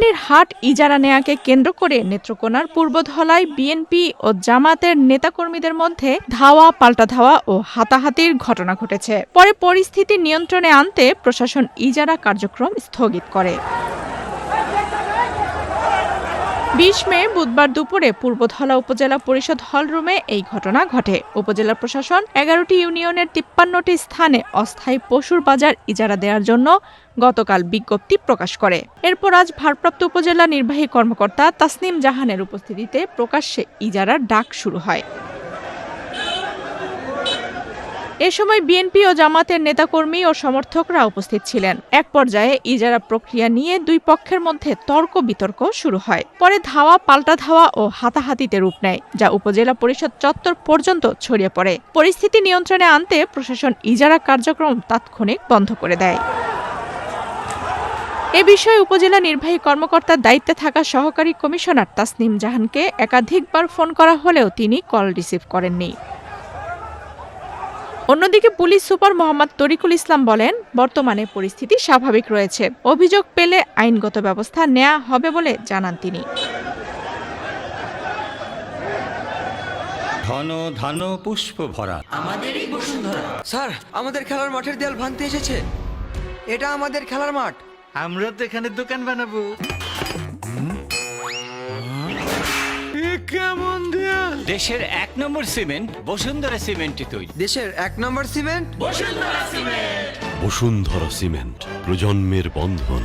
কোরবানির হাট ইজারা নেয়াকে কেন্দ্র করে নেত্রকোনার পূর্বধলায় বিএনপি ও জামাতের নেতাকর্মীদের মধ্যে ধাওয়া পাল্টা ধাওয়া ও হাতাহাতির ঘটনা ঘটেছে। পরে পরিস্থিতি নিয়ন্ত্রণে আনতে প্রশাসন ইজারা কার্যক্রম স্থগিত করে। ২০ মে বুধবার দুপুরে পূর্বধলা উপজেলা পরিষদ হলরুমে এই ঘটনা ঘটে। উপজেলা প্রশাসন ১১টি ইউনিয়নের ৫৩টি স্থানে অস্থায়ী পশুর বাজার ইজারা দেওয়ার জন্য গতকাল বিজ্ঞপ্তি প্রকাশ করে। এরপর আজ ভারপ্রাপ্ত উপজেলা নির্বাহী কর্মকর্তা তাসনিম জাহানের উপস্থিতিতে প্রকাশ্যে ইজারার ডাক শুরু হয়। এ সময় বিএনপি ও জামাতের নেতাকর্মী ও সমর্থকরা উপস্থিত ছিলেন। এক পর্যায়ে ইজারা প্রক্রিয়া নিয়ে দুই পক্ষের মধ্যে তর্ক বিতর্ক শুরু হয়। পরে ধাওয়া পাল্টা ধাওয়া ও হাতাহাতিতে রূপ নেয়, যা উপজেলা পরিষদ চত্বর পর্যন্ত ছড়িয়ে পড়ে। পরিস্থিতি নিয়ন্ত্রণে আনতে প্রশাসন ইজারা কার্যক্রম তাৎক্ষণিক বন্ধ করে দেয়। এ বিষয়ে উপজেলা নির্বাহী কর্মকর্তার দায়িত্বে থাকা সহকারী কমিশনার তাসনিম জাহানকে একাধিকবার ফোন করা হলেও তিনি কল রিসিভ করেননি। অন্যদিকে পুলিশ সুপার মোহাম্মদ তরিকুল ইসলাম বলেন, বর্তমানে পরিস্থিতি স্বাভাবিক রয়েছে। অভিযোগ পেলে আইনগত ব্যবস্থা নেওয়া হবে বলে জানান তিনি। ঘন ধান পুষ্প ভরা আমাদেরই বসুন্ধরা। স্যার, আমাদের খেলার মাঠের দেয়াল ভাঙতে এসেছে। এটা আমাদের খেলার মাঠ। আমরা তো এখানে দোকান বানাবো। কেমন দেয়াল? দেশের ১ নম্বর সিমেন্ট বসুন্ধরা সিমেন্টে তৈরি। দেশের ১ নম্বর সিমেন্ট বসুন্ধরা সিমেন্ট, প্রজন্মের বন্ধন।